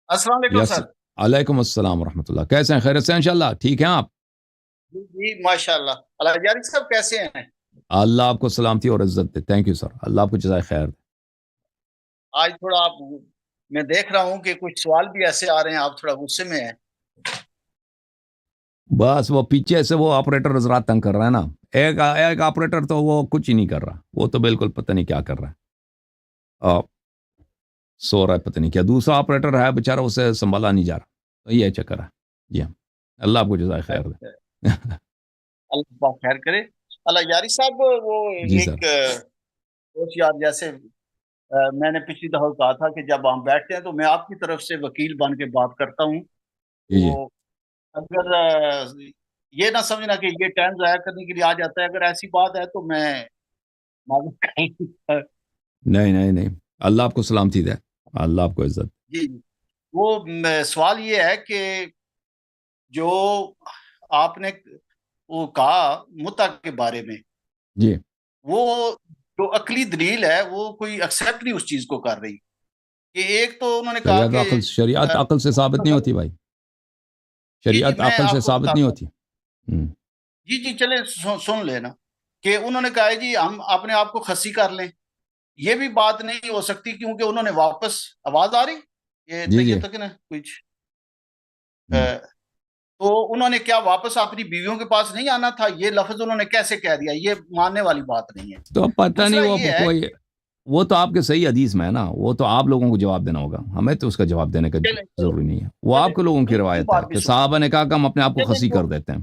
السلام علیکم یس، سر. علیکم السلام ورحمۃ اللہ. کیسے ہیں؟ خیریت سے ہیں انشاءاللہ؟ ٹھیک ہیں آپ؟ جی ماشاء اللہ. الحجاری صاحب کیسے ہیں؟ اللہ آپ کو سلامتی اور عزت دے. Thank you sir. اللہ آپ کو جزائے خیر دے. آج تھوڑا آپ میں دیکھ رہا ہوں کہ کچھ سوال بھی ایسے آ رہے ہیں, آپ تھوڑا غصے میں ہیں. بس وہ پیچھے سے وہ آپریٹر حضرات تنگ کر رہا ہے نا. ایک آپریٹر تو وہ کچھ ہی نہیں کر رہا, وہ تو بالکل پتہ نہیں کیا کر رہا ہے. سو رہا ہے پتہ نہیں کیا. دوسرا آپریٹر ہے بیچارہ, اسے سنبھالا نہیں جا رہا. تو یہ چکر ہے. جی ہاں, اللہ آپ کو جزائے خیر دے. اللہ پاک خیر کرے. الحجاری صاحب وہ جی سر. ایک دوست یار جیسے میں نے پچھلی دفعہ کہا تھا کہ جب ہم بیٹھتے ہیں تو میں آپ کی طرف سے وکیل بن کے بات کرتا ہوں. جی جی. تو اگر یہ نہ سمجھنا کہ یہ ٹائم ضائع کرنے کے لیے آ جاتا ہے, اگر ایسی بات ہے تو میں معذرت کروں. نہیں نہیں نہیں, اللہ آپ کو سلامتی دے. اللہ آپ کو عزت. جی, وہ سوال یہ ہے کہ جو آپ نے وہ کہا متع کے بارے میں, جی. وہ جو عقلی دلیل ہے وہ کوئی ایکسیپٹ نہیں اس چیز کو کر رہی. کہ ایک تو انہوں نے کہا کہ شریعت عقل سے ثابت نہیں ہوتی بھائی. جی شریعت میں عقل سے آپ کو ثابت نہیں بتاتا ہوں. ہوتی. جی چلے سن لینا کہ انہوں نے کہا جی ہم اپنے آپ کو خسی کر لیں. یہ بھی بات نہیں ہو سکتی کیونکہ انہوں نے واپس آواز آ رہی یہ جی جی. طبیعت تک نا کچھ تو انہوں نے کیا واپس اپنی بیویوں کے پاس نہیں آنا تھا؟ یہ لفظ انہوں نے کیسے کہہ دیا؟ یہ ماننے والی بات نہیں ہے. تو پتہ نہیں دوسرا وہ یہ ہے کوئی, وہ تو آپ کے صحیح حدیث میں ہے نا, وہ تو آپ لوگوں کو جواب دینا ہوگا, ہمیں تو اس کا جواب دینے کا چلیں ضروری نہیں ہے. وہ آپ کے لوگوں کی دوسری روایت ہے بات بھی کہ سن. صحابہ نے کہا کہ ہم اپنے آپ کو چلیں خسی جو کر دیتے ہیں.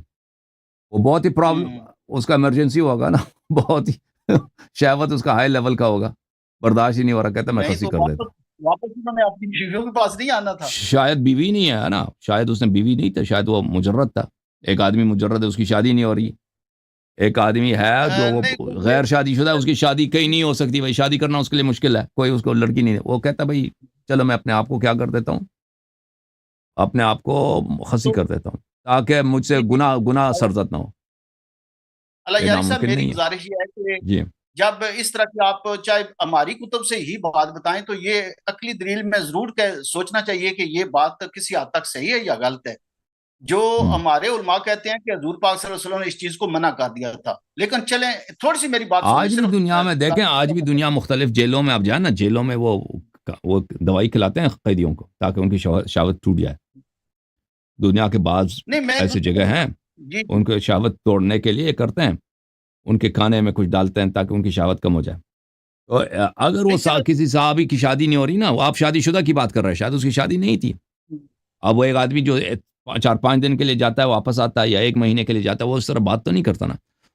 وہ بہت ہی پرابلم, اس کا ایمرجنسی ہوگا نا. بہت ہی شہوت اس کا ہائی لیول کا ہوگا, برداشت ہی نہیں ہو رہا, کہتا میں نہیں خسی تو کر دیتا. واپس انہوں نے اپنی بیویوں کے پاس نہیں آنا تھا. شاید بیوی نہیں ہے نا, شاید اس نے بیوی نہیں تھا, شاید وہ مجرد تھا. ایک آدمی مجرد ہے, اس کی شادی نہیں ہو رہی. ایک آدمی ہے جو وہ نہیں تو غیر شادی شدہ ہے, اس کی شادی کہیں نہیں ہو سکتی بھائی, شادی کرنا اس کے لیے مشکل ہے, کوئی اس کو لڑکی نہیں. وہ کہتا بھائی چلو میں اپنے آپ کو کیا کر دیتا ہوں, اپنے آپ کو خسی کر دیتا ہوں تاکہ مجھ سے گناہ سرزد نہ ہو. یہ الحجاری صاحب ناممکن میری نہیں ہے. گزارش یہ ہے کہ جی جب اس طرح کی آپ چاہے ہماری کتب سے ہی بات بتائیں تو یہ عقلی دلیل میں ضرور سوچنا چاہیے کہ یہ بات کسی حد تک صحیح ہے یا غلط ہے. جو ہمارے علماء کہتے ہیں کہ حضور پاک صلی اللہ علیہ وسلم نے اس چیز کو منع کر دیا تھا. لیکن چلیں تھوڑی سی میری بات سن لیں آج بھی صرف. دنیا میں دیکھیں, آج بھی دنیا مختلف جیلوں میں آپ جائیں نا, جیلوں میں وہ دوائی کھلاتے ہیں قیدیوں کو تاکہ ان کی شہوت ٹوٹ جائے. دنیا کے بعض نہیں میں ایسی جگہ ہیں جی ان کو شہوت توڑنے کے لیے کرتے ہیں, ان کے کھانے میں کچھ ڈالتے ہیں تاکہ ان کی شہوت کم ہو جائے. تو اگر وہ نہیں چلو کسی صحابی کی شادی نہیں ہو رہی نا, وہ آپ شادی شدہ کی بات کر رہے ہیں, شاید اس کی شادی نہیں تھی. اب وہ ایک آدمی جو 4-5 دن کے لیے جاتا ہے واپس آتا ہے, یا 1 مہینے کے لیے جاتا ہے, وہ اس طرح بات تو نہیں کرتا نا.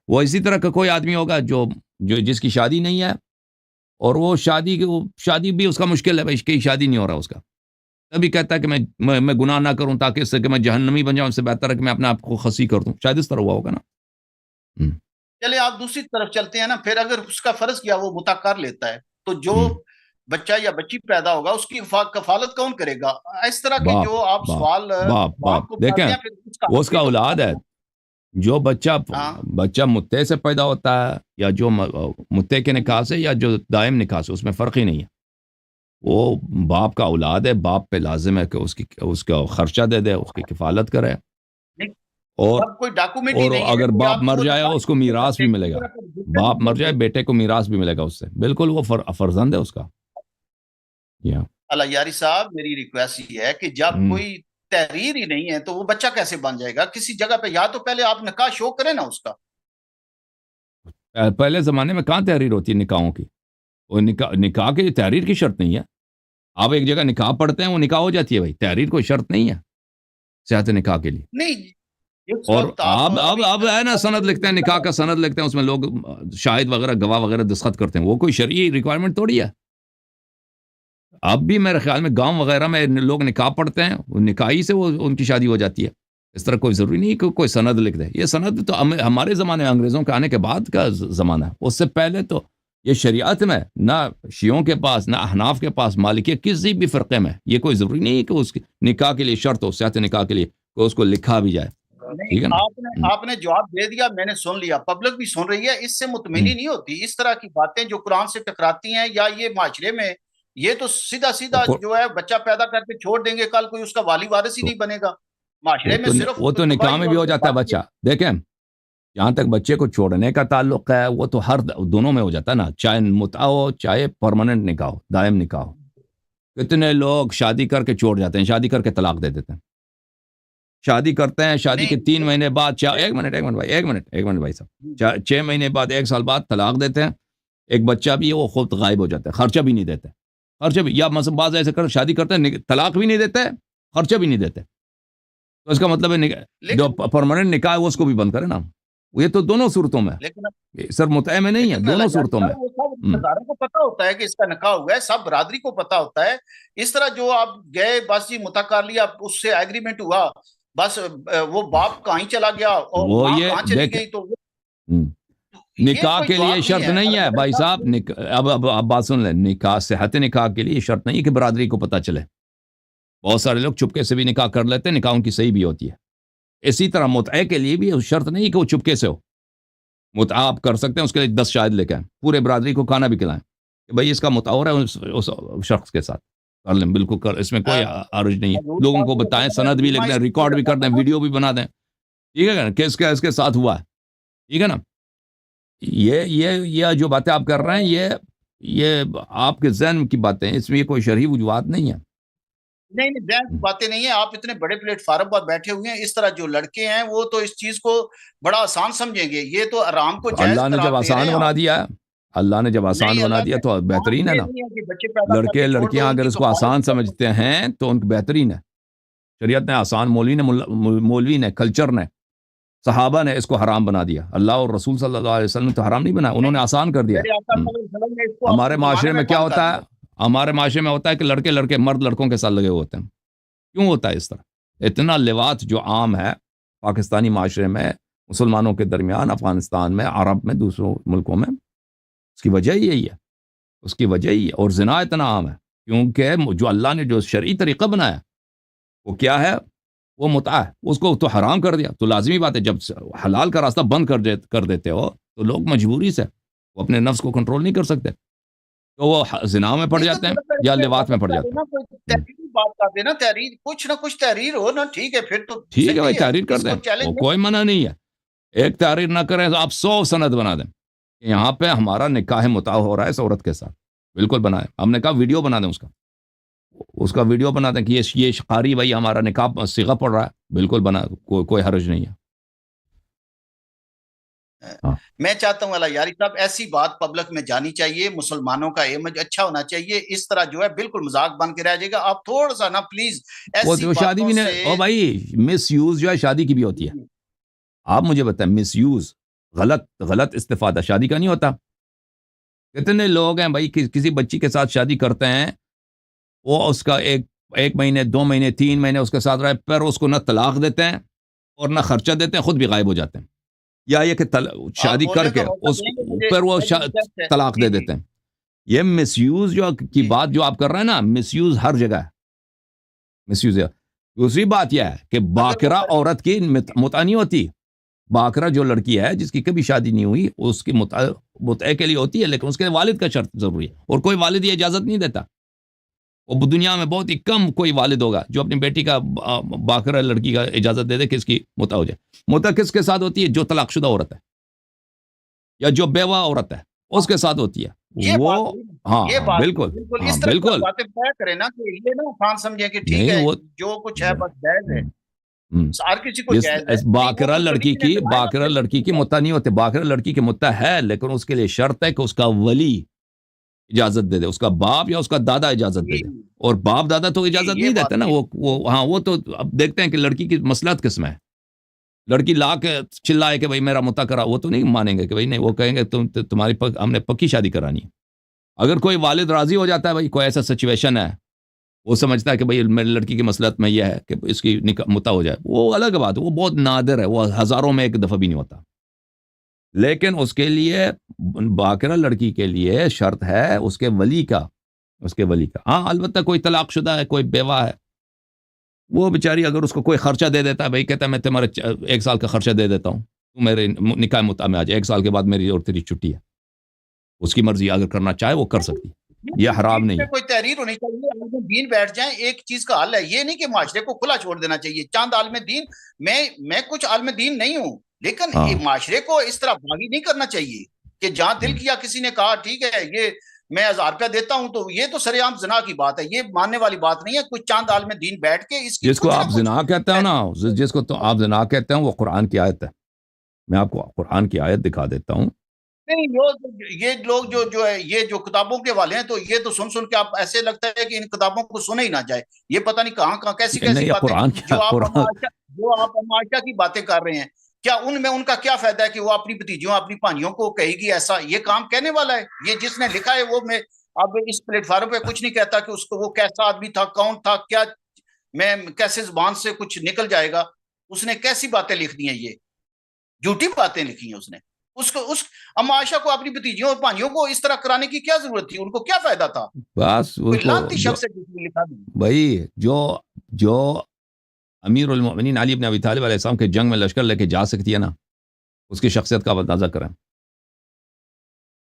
وہ اسی طرح کا کوئی آدمی ہوگا جو جس کی شادی نہیں ہے, اور وہ شادی بھی اس کا مشکل ہے بھائی, اس کی شادی نہیں ہو رہا اس کا, تبھی کہتا ہے کہ میں گناہ نہ کروں تاکہ اس سے کہ میں جہنمی بن جاؤں, اس سے بہتر ہے کہ میں اپنے آپ کو خسی کر دوں. شاید اس طرح ہوا ہوگا نا. چلے آپ دوسری طرف چلتے ہیں نا. پھر اگر اس کا فرض کیا وہ مطع کر لیتا ہے تو جو بچہ یا بچی پیدا ہوگا اس کی کفالت کون کرے گا؟ اس طرح کے باپ جو آپ باپ سوال باپ کو دیکھیں, بتاتے ہیں پھر وہ اس کا اولاد ہے. جو بچہ متے سے پیدا ہوتا ہے, یا جو متے کے نکاح سے, یا جو دائم نکاح سے, اس میں فرق ہی نہیں ہے. وہ باپ کا اولاد ہے, باپ پہ لازم ہے کہ اس کا خرچہ دے دے, اس کی کفالت کرے. اور جب کوئی ڈاکومنٹ ہی نہیں ہے اگر کہ باپ آپ تو مر وہ جائے نکاح اس کو نہیں کر میراث بھی سکتے. ملے گا. باپ مر جائے بیٹے کو میراث بھی ملے گا اس سے, بالکل وہ فرزند ہے اس کا. الحجاری صاحب میری ریکویسٹ یہ ہے کہ جب کوئی تحریر ہی نہیں ہے تو وہ بچہ کیسے بن جائے گا کسی جگہ پہ؟ یا تو پہلے آپ نکاح شو کریں نا اس کا. پہلے زمانے میں کہاں تحریر ہوتی ہے نکاحوں کی؟ وہ نکاح کی تحریر کی شرط نہیں ہے. آپ ایک جگہ نکاح پڑھتے ہیں, وہ نکاح ہو جاتی ہے بھائی, تحریر کوئی شرط نہیں ہے صحت نکاح کے لیے. نہیں اس اور وقت آپ اب ہے نا, سند لکھتے ہیں, نکاح کا سند لکھتے ہیں, اس میں لوگ شاہد وغیرہ گواہ وغیرہ دستخط کرتے ہیں, وہ کوئی شرعی ریکوائرمنٹ تھوڑی ہے. اب بھی میرے خیال میں گاؤں وغیرہ میں لوگ نکاح پڑھتے ہیں, نکاحی سے وہ ان کی شادی ہو جاتی ہے. اس طرح کوئی ضروری نہیں کہ کوئی سند لکھ دے. یہ سند تو ہمارے زمانے میں انگریزوں کے آنے کے بعد کا زمانہ ہے. اس سے پہلے تو یہ شریعت میں نہ شیعوں کے پاس, نہ احناف کے پاس, مالکیہ کسی بھی فرقے میں یہ کوئی ضروری نہیں کہ اس کی نکاح کے لیے شرط ہو, صحت نکاح کے لیے کہ اس کو لکھا بھی جائے. ٹھیک ہے نا. آپ نے جواب دے دیا, میں نے سن لیا, پبلک بھی سن رہی ہے, اس سے مطمئنی نہیں ہوتی. اس طرح کی باتیں جو قرآن سے ٹکراتی ہیں یا یہ معاشرے میں یہ تو سیدھا سیدھا جو ہے بچہ پیدا کر کے چھوڑ دیں گے، کل کوئی اس کا والی وارث ہی نہیں بنے گا معاشرے میں، صرف وہ تو نکاح میں بھی ہو جاتا ہے بچہ. دیکھیں جہاں تک بچے کو چھوڑنے کا تعلق ہے وہ تو ہر دونوں میں ہو جاتا ہے نا، چاہے متعہ ہو چاہے پرماننٹ نکاح ہو، دائم نکاح ہو. کتنے لوگ شادی کر کے چھوڑ جاتے ہیں، شادی کر کے طلاق دے دیتے ہیں. شادی کرتے ہیں، شادی کے 3 مہینے بعد ایک منٹ بھائی صاحب، 6 مہینے بعد 1 سال بعد طلاق دیتے ہیں. ایک بچہ بھی ہے وہ خود غائب ہو جاتا ہے، خرچہ بھی نہیں دیتے، خرچہ بھی، یا مثلا بعض ایسے کر شادی کرتے ہیں طلاق بھی نہیں دیتے، خرچہ بھی نہیں دیتے. تو اس کا مطلب ہے جو پرماننٹ نکاح ہے وہ اس کو بھی بند کرے نا. یہ تو دونوں صورتوں میں سر، متعہ میں نہیں ہے، دونوں صورتوں میں. ہزاروں کو پتا ہوتا ہے کہ اس کا نکاح ہوا ہے، سب برادری کو پتا ہوتا ہے. اس طرح جو آپ گئے بس جی متعہ کر لیا، اس سے ایگریمنٹ ہوا، بس وہ باپ کہیں چلا گیا اور وہ ماں یہ کہاں چلی گئی. تو نکاح کے لیے شرط نہیں ہے بھائی صاحب. اب بات سن لیں، نکاح صحت نکاح کے لیے شرط نہیں کہ برادری کو پتا چلے. بہت سارے لوگ چپکے سے بھی نکاح کر لیتے ہیں، نکاح ان کی صحیح بھی ہوتی ہے. اسی طرح متعہ کے لیے بھی شرط نہیں کہ وہ چپکے سے ہو. متعہ آپ کر سکتے ہیں، اس کے لیے 10 شاہد لے کے آئیں، پورے برادری کو کھانا بھی کھلائیں کہ بھائی اس کا متعہ ہو رہا ہے اس شخص کے ساتھ، کر لیں، بالکل کر، اس میں کوئی حرج نہیں ہے. لوگوں کو بتائیں، سند بھی لکھ دیں، ریکارڈ بھی کر دیں، ویڈیو بھی بنا دیں، ٹھیک ہے نا، کہ اس کے ساتھ ہوا ہے، ٹھیک ہے نا. یہ جو باتیں آپ کر رہے ہیں یہ آپ کے ذہن کی باتیں، اس میں یہ کوئی شرعی وجوہات نہیں ہے. نہیں ذہن کی باتیں نہیں ہیں. آپ اتنے بڑے پلیٹ فارم پر بیٹھے ہوئے ہیں، اس طرح جو لڑکے ہیں وہ تو اس چیز کو بڑا آسان سمجھیں گے. یہ تو آرام کو جائز اللہ نے جب آسان بنا دیا، اللہ نے جب آسان بنا دیا تو بہترین ہے نا. لڑکے لڑکیاں اگر اس کو آسان سمجھتے ہیں تو ان کو بہترین ہے. شریعت نے آسان، مولوی نے، کلچر نے، صحابہ نے اس کو حرام بنا دیا. اللہ اور رسول صلی اللہ علیہ وسلم تو حرام نہیں بنا، انہوں نے آسان کر دیا. ہمارے معاشرے میں کیا ہوتا ہے؟ ہمارے معاشرے میں ہوتا ہے کہ لڑکے مرد لڑکوں کے ساتھ لگے ہوئے ہوتے ہیں. کیوں ہوتا ہے اس طرح؟ اتنا لواط جو عام ہے پاکستانی معاشرے میں، مسلمانوں کے درمیان، افغانستان میں، عرب میں، دوسروں ملکوں میں، اس کی وجہ یہی ہے، اس کی وجہ ہی ہے. اور زنا اتنا عام ہے کیونکہ جو اللہ نے جو شرعی طریقہ بنایا وہ کیا ہے؟ وہ متعہ ہے. اس کو تو حرام کر دیا. تو لازمی بات ہے جب حلال کا راستہ بند کر دیتے ہو تو لوگ مجبوری سے وہ اپنے نفس کو کنٹرول نہیں کر سکتے، تو وہ زنا میں پڑ جاتے ہیں یا لواط میں پڑ جاتے ہیں. بات کرتے نا، تحریر، کچھ نہ کچھ تحریر ہو نا، ٹھیک ہے، پھر تو ٹھیک ہے بھائی، تحریر کر دیں، وہ کوئی منع نہیں ہے. ایک تحریر نہ کریں تو آپ 100 سند بنا دیں کہ یہاں پہ ہمارا نکاح متعہ ہو رہا ہے اس عورت کے ساتھ، بالکل بنائیں. ہم نے کہا ویڈیو بنا دیں، اس کا ویڈیو بنا دیں کہ یہ قاری بھائی ہمارا نکاح صیغہ پڑ رہا ہے، بالکل بنا، کوئی حرج نہیں ہے. میں چاہتا ہوں اللہ یاری صاحب ایسی بات پبلک میں جانی چاہیے، مسلمانوں کا امیج اچھا ہونا چاہیے. اس طرح جو ہے بالکل مذاق بن کے رہ جائے گا. آپ تھوڑا سا نا پلیز ایسی شادی بھی نہیں، او بھائی مس یوز جو ہے شادی کی بھی ہوتی ہے. آپ مجھے بتائیں، مس یوز، غلط استفادہ شادی کا نہیں ہوتا. کتنے لوگ ہیں بھائی کسی بچی کے ساتھ شادی کرتے ہیں، وہ اس کا ایک مہینے، 2 مہینے، 3 مہینے اس کے ساتھ رہے، پھر اس کو نہ طلاق دیتے ہیں اور نہ خرچہ دیتے ہیں، خود بھی غائب ہو جاتے ہیں. یا یہ کہ شادی کر کے پھر وہ طلاق دے دیتے ہیں. یہ مس یوز کی بات جو آپ کر رہے ہیں نا، مس یوز ہر جگہ ہے، مس یوز ہے. دوسری بات یہ ہے کہ باقرہ عورت کی متعہ نہیں ہوتی. باقرہ جو لڑکی ہے جس کی کبھی شادی نہیں ہوئی، اس کی متعہ کے لیے ہوتی ہے، لیکن اس کے والد کا شرط ضروری ہے، اور کوئی والد یہ اجازت نہیں دیتا. وہ دنیا میں بہت ہی کم کوئی والد ہوگا جو اپنی بیٹی کا، باقرہ لڑکی کا اجازت دے دے کہ اس کی متعہ ہو جائے. متعہ کس کے ساتھ ہوتی ہے؟ جو طلاق شدہ عورت ہے یا جو بیوہ عورت ہے اس کے ساتھ ہوتی ہے. وہ ہاں بالکل بالکل کرے نا کہ یہ نا خان سمجھے کہ ٹھیک ہے جو کچھ ہے بس جائز ہے، ہر کسی کو جائز ہے. باقرہ لڑکی کی متعہ نہیں ہوتے. باقرہ لڑکی کی متعہ ہے، لیکن اس کے لیے شرط ہے کہ اس کا ولی اجازت دے دے، اس کا باپ یا اس کا دادا اجازت دے دے. اور باپ دادا تو اجازت نہیں دیتے نا. وہ تو اب دیکھتے ہیں کہ لڑکی کی مصلحت کس میں ہے. لڑکی لا کے چلائے کہ بھائی میرا متعہ کرا، وہ تو نہیں مانیں گے کہ بھائی نہیں، وہ کہیں گے تمہاری ہم نے پکی شادی کرانی ہے. اگر کوئی والد راضی ہو جاتا ہے، بھائی کوئی ایسا سچویشن ہے، وہ سمجھتا ہے کہ بھائی میری لڑکی کی مصلحت میں یہ ہے کہ اس کی متعہ ہو جائے، وہ الگ بات ہے، وہ بہت نادر ہے، وہ ہزاروں میں ایک دفعہ بھی نہیں ہوتا. لیکن اس کے لیے باقرہ لڑکی کے لیے شرط ہے اس کے ولی کا. ہاں البتہ کوئی طلاق شدہ ہے، کوئی بیوہ ہے، وہ بیچاری اگر اس کو کوئی خرچہ دے دیتا ہے، بھائی کہتا ہے میں تمہارے 1 سال کا خرچہ دے دیتا ہوں، تو میرے نکاح متعہ میں آ جائے، 1 سال کے بعد میری اور تیری چھٹی ہے. اس کی مرضی، اگر کرنا چاہے وہ کر سکتی ہے. یہ حرام نہیں ہے. کوئی تحریر ہونی چاہیے, عالم دین بیٹھ جائیں, ایک چیز کا حل ہے. یہ نہیں کہ معاشرے کو کھلا چھوڑ دینا چاہیے. چاند عالم دین, میں کچھ عالم دین نہیں ہوں, لیکن معاشرے کو اس طرح باغی نہیں کرنا چاہیے کہ جہاں دل کیا کسی نے کہا ٹھیک ہے یہ میں 1000 روپیہ دیتا ہوں, تو یہ تو سر عام زنا کی بات ہے, یہ ماننے والی بات نہیں ہے. کوئی چاند عالم دین بیٹھ کے اس کی جس کو آپ زنا کہتے ہیں نا, جس کو تو آپ زنا کہتے ہیں, وہ قرآن کی آیت ہے. میں آپ کو قرآن کی آیت دکھا دیتا ہوں. نہیں, یہ لوگ جو ہے یہ جو کتابوں کے والے ہیں, تو یہ تو سن کے آپ ایسے لگتا ہے کہ ان کتابوں کو سنے ہی نہ جائے. یہ پتہ نہیں کہاں کیسی باتیں جو آپ معاشرہ کی باتیں کر رہے ہیں, کیا ان میں ان کا کیا فائدہ ہے کہ وہ اپنی بھتیجیوں اپنی بھانجیوں کو کہے گی ایسا؟ یہ کام کہنے والا ہے, یہ جس نے لکھا ہے وہ, میں اب اس پلیٹ فارم پہ کچھ نہیں کہتا کہ اس کو وہ کیسا آدمی تھا, کون تھا, کیا میں کیسے زبان سے کچھ نکل جائے گا. اس نے کیسی باتیں لکھ دی ہیں, یہ جھوٹی باتیں لکھی ہیں اس نے. اس معاشرہ کو اپنی بھتیجیوں اور بھانجیوں کو اس طرح کرانے کی کیا ضرورت تھی؟ ان کو کیا فائدہ تھا؟ بس کوئی لانتی شخص ہے جس نے لکھا دی. بھائی جو امیر المؤمنین علی بن ابی طالب علیہ السلام کے جنگ میں لشکر لے کے جا سکتی ہے نا, اس کی شخصیت کا اندازہ کریں.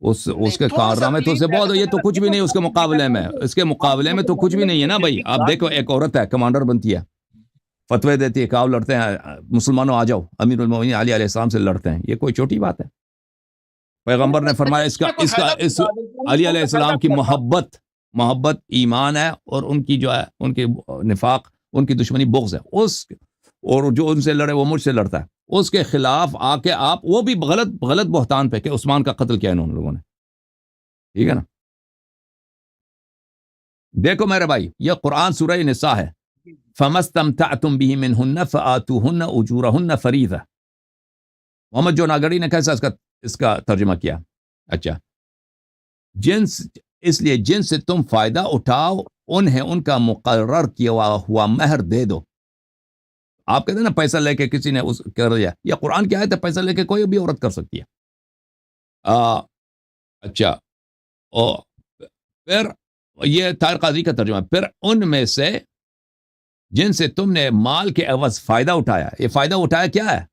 اس کے کارنامے تو سے بہت, یہ تو کچھ بھی نہیں اس کے مقابلے میں, تو کچھ بھی نہیں ہے نا بھائی. آپ دیکھو, ایک عورت ہے, کمانڈر بنتی ہے, فتوے دیتی ہے, کاؤ لڑتے ہیں, مسلمانوں آ جاؤ, امیر المؤمنین علی علیہ السلام سے لڑتے ہیں. یہ کوئی چھوٹی بات ہے؟ پیغمبر نے فرمایا اس علی علیہ السلام کی محبت ایمان ہے, اور ان کی جو ہے ان کے نفاق, ان کی دشمنی بغض ہے. اور جو ان سے لڑے وہ مجھ سے لڑتا ہے. اس کے خلاف آ کے آپ, وہ بھی غلط بہتان پہ کہ عثمان کا قتل کیا انہوں لوگوں نے. ٹھیک ہے نا. دیکھو میرے بھائی, یہ قرآن سورہ نساء ہے. فَمَسْتَمْتَعْتُمْ بِهِ مِنْهُنَّ فَآتُوهُنَّ أُجُورَهُنَّ فَرِيضَةً. محمد جو ناگری نے کیسا اس کا ترجمہ کیا؟ اچھا, اس لیے جن سے تم فائدہ اٹھاؤ انہیں ان کا مقرر کیا ہوا مہر دے دو. آپ کہتے ہیں نا پیسہ لے کے کسی نے کر دیا, یہ قرآن کی آیت ہے, پیسہ لے کے کوئی بھی عورت کر سکتی ہے. اچھا, پھر یہ طاہر قاضی کا ترجمہ, پھر ان میں سے جن سے تم نے مال کے عوض فائدہ اٹھایا. یہ فائدہ اٹھایا کیا ہے؟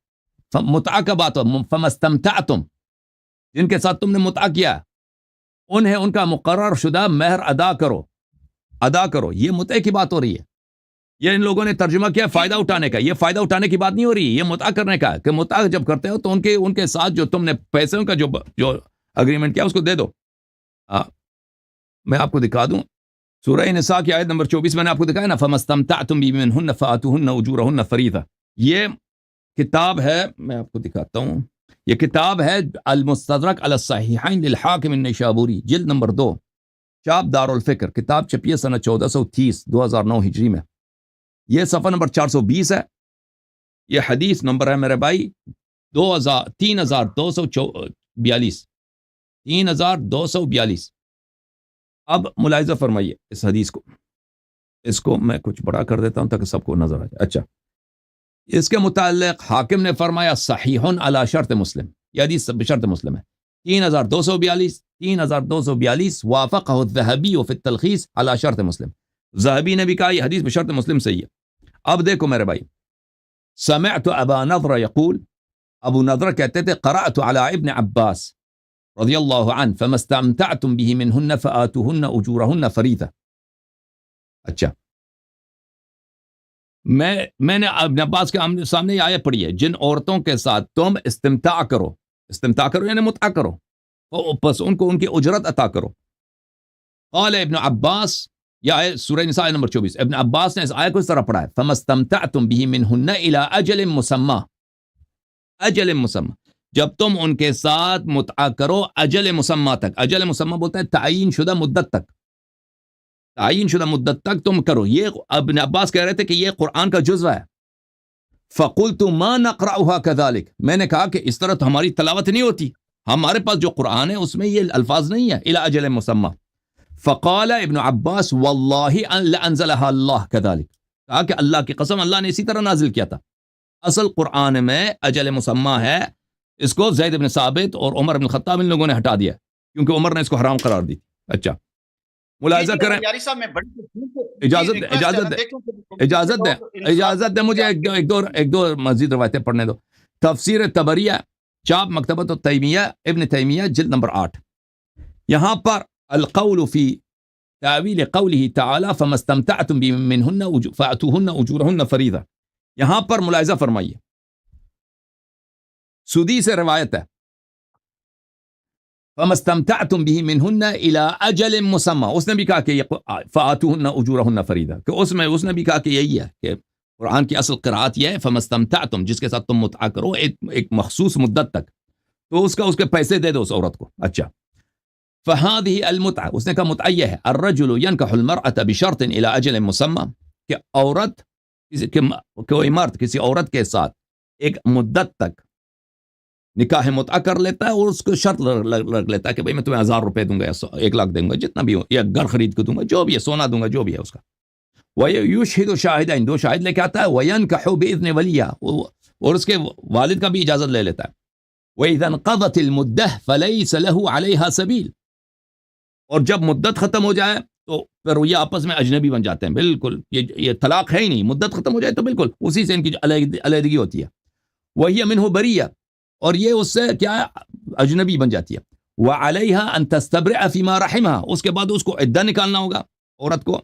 متعہ کا بات ہو, فمستمتعتم, جن کے ساتھ تم نے متعہ کیا, انہیں ان کا مقرر شدہ مہر ادا کرو. یہ متعہ کی بات ہو رہی ہے. یہ ان لوگوں نے ترجمہ کیا فائدہ اٹھانے کا. یہ فائدہ اٹھانے کی بات نہیں ہو رہی, یہ متعہ کرنے کا, کہ متعہ جب کرتے ہو تو ان کے ساتھ جو تم نے پیسوں کا جو اگریمنٹ کیا اس کو دے دو. میں آپ کو دکھا دوں, سورہ نساء کی آیت نمبر 24 میں نے آپ کو دکھایا نا, فَمَسْتَمْتَعْتُمْ بِهِ مِنْهُنَّ فَآتُوهُنَّ أُجُورَهُنَّ فَرِيضَةً. یہ کتاب ہے, میں آپ کو دکھاتا ہوں, یہ کتاب ہے المستدرک علی الصحیحین للحاکم النیشابوری, جلد نمبر 2, چاپ دار الفکر. کتاب چھپی ہے سنہ 1430 2009 ہجری میں. یہ صفحہ نمبر 420 ہے. یہ حدیث نمبر ہے میرے بھائی 3242. اب ملاحظہ فرمائیے اس حدیث کو, اس کو میں کچھ بڑا کر دیتا ہوں تاکہ سب کو نظر آ جائے. اچھا, اس کے متعلق حاکم نے فرمایا صحیح علی شرط مسلم, یہ حدیث بشرط مسلم ہے. 3242 وافقہ الذہبی فی التلخیص علی شرط مسلم. ذہبی نے بھی کہا یہ حدیث بشرط مسلم صحیح ہے. اب دیکھو میرے بھائی, سمعت ابا نضر یقول, ابو نضر کہتے تھے, قرأت علی ابن عباس رضی اللہ عنہ فما استمتعتم به منہن فآتوہن اجورہن فریضہ. اچھا, میں نے ابن عباس کے سامنے یہ آیت پڑھی ہے, جن عورتوں کے ساتھ تم استمتاع کرو یعنی متعہ کرو, بس ان کو ان کی اجرت عطا کرو. قال ابن عباس, یہ سورہ نساء نمبر 24, ابن عباس نے اس آیت کو اس طرح پڑھا ہے, فما استمتعتم به منہن الى اجل مسمى. اجل مسمى, جب تم ان کے ساتھ متعہ کرو اجل مسمى تک. اجل مسمى بولتا ہے تعین شدہ مدت تک, تعین شدہ مدت تک تم کرو. یہ ابن عباس کہہ رہے تھے کہ یہ قرآن کا جزو ہے. فقلت ما نقرأها كذلك, میں نے کہا کہ اس طرح تو ہماری تلاوت نہیں ہوتی, ہمارے پاس جو قرآن ہے اس میں یہ الفاظ نہیں ہے الى اجل مسمى. فقال ابن عباس واللہ لانزلها اللہ كذلك, کہا کہ اللہ کی قسم اللہ نے اسی طرح نازل کیا تھا. اصل قرآن میں اجل مسمى ہے, اس کو زید بن ثابت اور عمر بن خطاب ان لوگوں نے ہٹا دیا کیونکہ عمر نے اس کو حرام قرار دی. اچھا, ملاحظہ کریں, اجازت دے مجھے ایک دو مزید روایتیں پڑھنے دو. تفسیر طبریہ, چاپ مکتبۃ التیمیہ ابن تیمیہ, جلد نمبر 8. یہاں پر القول فی تأویل قوله تعالی فما استمتعتم به منهن فآتوهن اجورهن فریضہ. یہاں پر ملاحظہ فرمائیے، سدی سے روایت ہے فما استمتعتم به منهن الى اجل مسمى. اس نے بھی کہا کہ فآتوهن اجورهن فریضہ، کہ اس نے بھی کہا کہ یہی ہے کہ قرآن کی اصل قرآت یہ ہے فما استمتعتم، جس کے ساتھ تم متعہ کرو ایک مخصوص مدت تک، تو اس کے پیسے دے دو اس عورت کو. اچھا، فهذه المتعہ، اس نے کہا متعہ یہ ہے الرجل ينكح المرأة بشرط الى اجل مسمى، کہ عورت کوئی مرد کسی عورت کے ساتھ ایک مدت تک نکاح متعہ کر لیتا ہے اور اس کو شرط لگ لیتا ہے کہ بھئی میں تمہیں 1000 روپے دوں گا یا 1 لاکھ دوں گا، جتنا بھی ہو، یا گھر خرید کے دوں گا، جو بھی ہے، سونا دوں گا، جو بھی ہے اس کا. وَيُشْهِدُ شَاهِدَيْن، 2 شاہد لے کے آتا ہے. وَيَنْكَحُ بِإِذْنِ وَلِيِّهِ، اور اس کے والد کا بھی اجازت لے لیتا ہے. وَإِذَا انْقَضَتِ الْمُدَّةُ فَلَيْسَ لَهُ عَلَيْهَا سَبِيلٌ، اور جب مدت ختم ہو جائے تو پھر یہ آپس میں اجنبی بن جاتے ہیں. بالکل یہ طلاق ہے ہی نہیں، مدت ختم ہو جائے تو بالکل اسی سے ان کی علیحدگی ہوتی ہے. وَهِيَ مِنْهُ بَرِيَّةٌ، اور یہ اس سے کیا ہے، اجنبی بن جاتی ہے. وَعَلَيْهَا أَن تَسْتَبْرِئَ فِي مَا رَحِمَهَا، اس کے بعد اس کو عدہ نکالنا ہوگا عورت کو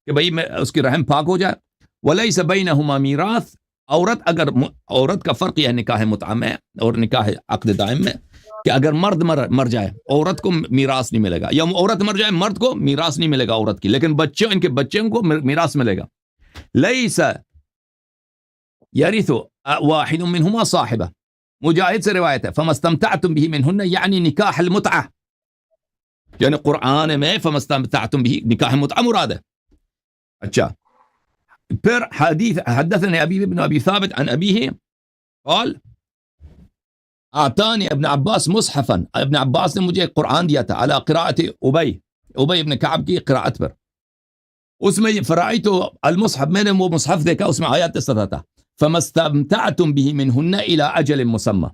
کہ بھئی میں اس کی رحم پاک ہو جائے. وَلَيْسَ بَيْنَهُمَا مِيرَاثٌ، عورت کا فرق یہ ہے نکاح متعہ میں اور نکاح عقد دائم میں کہ اگر مرد مر جائے عورت کو میراث نہیں ملے گا، یا عورت مر جائے مرد کو میراث نہیں ملے گا عورت کی، لیکن ان کے بچوں کو میراث ملے گا. لَيْسَ يَرِثُ وَاحِدٌ مِّنْهُمَا صَاحِبَهُ، مجاہد سے روایت ہے فما استمتعتم به منهن یعنی نکاح المتعہ، یعنی قرآن میں فما استمتعتم به نکاح متعہ مراد ہے. اچھا، پھر حدیث حدثنا ابی بن ابی ثابت عن ابیہ قال اعطانی ابن عباس مصحفا، ابن عباس نے مجھے قرآن دیا تھا على قراءة ابی ابن کعب کی قراءت پر. اس میں فرائیت المصحف، میں نے وہ مصحف دیکھا، اس میں آیات اس طرح تھا فما استمتعتم به منهن الى اجل مسمى.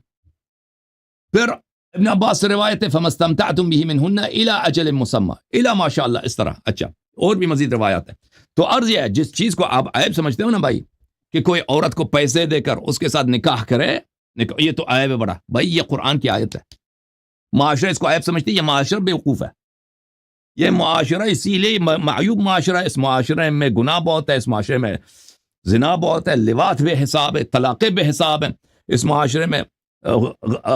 پھر ابن عباس سے روایت ہے فما استمتعتم به منهن الى اجل مسمى، الى ما شاء اللہ، اس طرح. اچھا، اور بھی مزید روایات ہیں. تو عرض یہ ہے جس چیز کو آپ عیب سمجھتے ہو نا بھائی، کہ کوئی عورت کو پیسے دے کر اس کے ساتھ نکاح کرے، یہ تو عیب ہے بڑا. بھائی یہ قرآن کی آیت ہے، معاشرہ اس کو عیب سمجھتی ہے، یہ معاشرہ بیوقوف ہے. یہ معاشرہ اسی لیے معیوب معاشرہ ہے. اس معاشرے میں گناہ بہت ہے، اس معاشرے میں زنا بہت ہے، لواط بے حساب ہے، طلاقیں بے حساب ہیں. اس معاشرے میں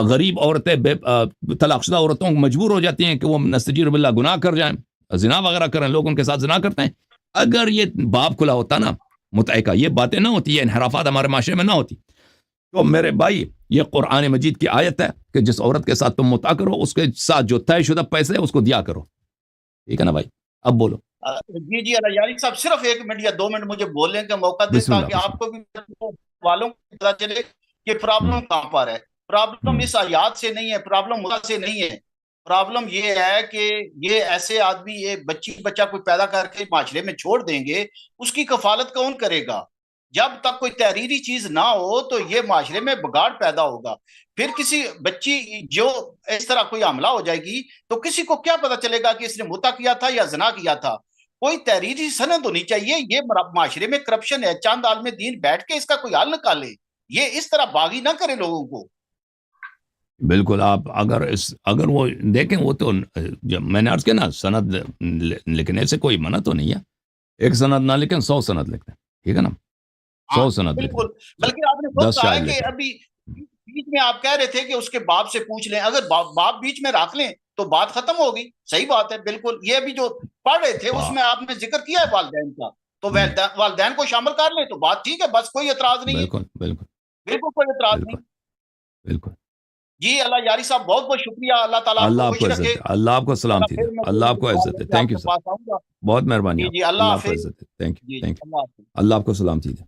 غریب عورتیں طلاق شدہ عورتوں کو مجبور ہو جاتی ہیں کہ وہ نستجیر باللہ گناہ کر جائیں، زنا وغیرہ کریں، لوگ ان کے ساتھ زنا کرتے ہیں. اگر یہ باب کھلا ہوتا نا متعہ کا، یہ باتیں نہ ہوتی، یہ انحرافات ہمارے معاشرے میں نہ ہوتی. تو میرے بھائی یہ قرآن مجید کی آیت ہے کہ جس عورت کے ساتھ تم متعہ کرو اس کے ساتھ جو طے شدہ پیسے اس کو دیا کرو. ٹھیک ہے نا بھائی؟ اب بولو. جی یاری صاحب صرف 1 منٹ یا 2 منٹ مجھے بولنے کا موقع دیں تاکہ آپ کو بھی والوں کو پتا چلے کہ پرابلم کہاں پر ہے. پرابلم اس آیات سے نہیں ہے، پرابلم مدعا سے نہیں ہے. پرابلم یہ ہے کہ یہ ایسے آدمی یہ بچہ کوئی پیدا کر کے معاشرے میں چھوڑ دیں گے، اس کی کفالت کون کرے گا؟ جب تک کوئی تحریری چیز نہ ہو تو یہ معاشرے میں بگاڑ پیدا ہوگا. پھر کسی بچی جو اس طرح کوئی حملہ ہو جائے گی تو کسی کو کیا پتا چلے گا کہ اس نے متعہ کیا تھا یا زنا کیا تھا؟ کوئی تحریری سند ہونی چاہیے. یہ معاشرے میں کرپشن ہے، چند عالم دین بیٹھ کے اس کا کوئی حل نکالے، یہ اس طرح باغی نہ کرے لوگوں کو. بالکل. آپ اگر وہ دیکھیں، وہ تو جب میں نے عرض کیا نا سند لکھنے سے کوئی منع تو نہیں ہے. 1 سند نہ لکھیں، 100 سند لکھتے ہیں. ٹھیک ہے نا؟ 100 سند بالکل. بلکہ آپ نے خود کہا کہ ابھی بیچ میں آپ کہہ رہے تھے کہ اس کے باپ سے پوچھ لیں. اگر باپ بیچ میں رکھ لیں تو بات ختم ہوگی. صحیح بات ہے بالکل. یہ ابھی جو پڑھ رہے تھے اس میں آپ نے ذکر کیا ہے والدین کا، تو والدین کو شامل کر لیں تو بات ٹھیک ہے، بس کوئی اعتراض نہیں ہے. بالکل کوئی اعتراض نہیں. بالکل. جی اللہ یاری صاحب بہت بہت شکریہ. اللہ تعالیٰ اللہ آپ کو عزت دے، اللہ آپ کو سلامتی دے، اللہ آپ کو عزت دے. تھینک یو سر، بہت مہربانی. جی اللہ آپ کو عزت دے. Thank you. اللہ آپ کو سلامتی دے.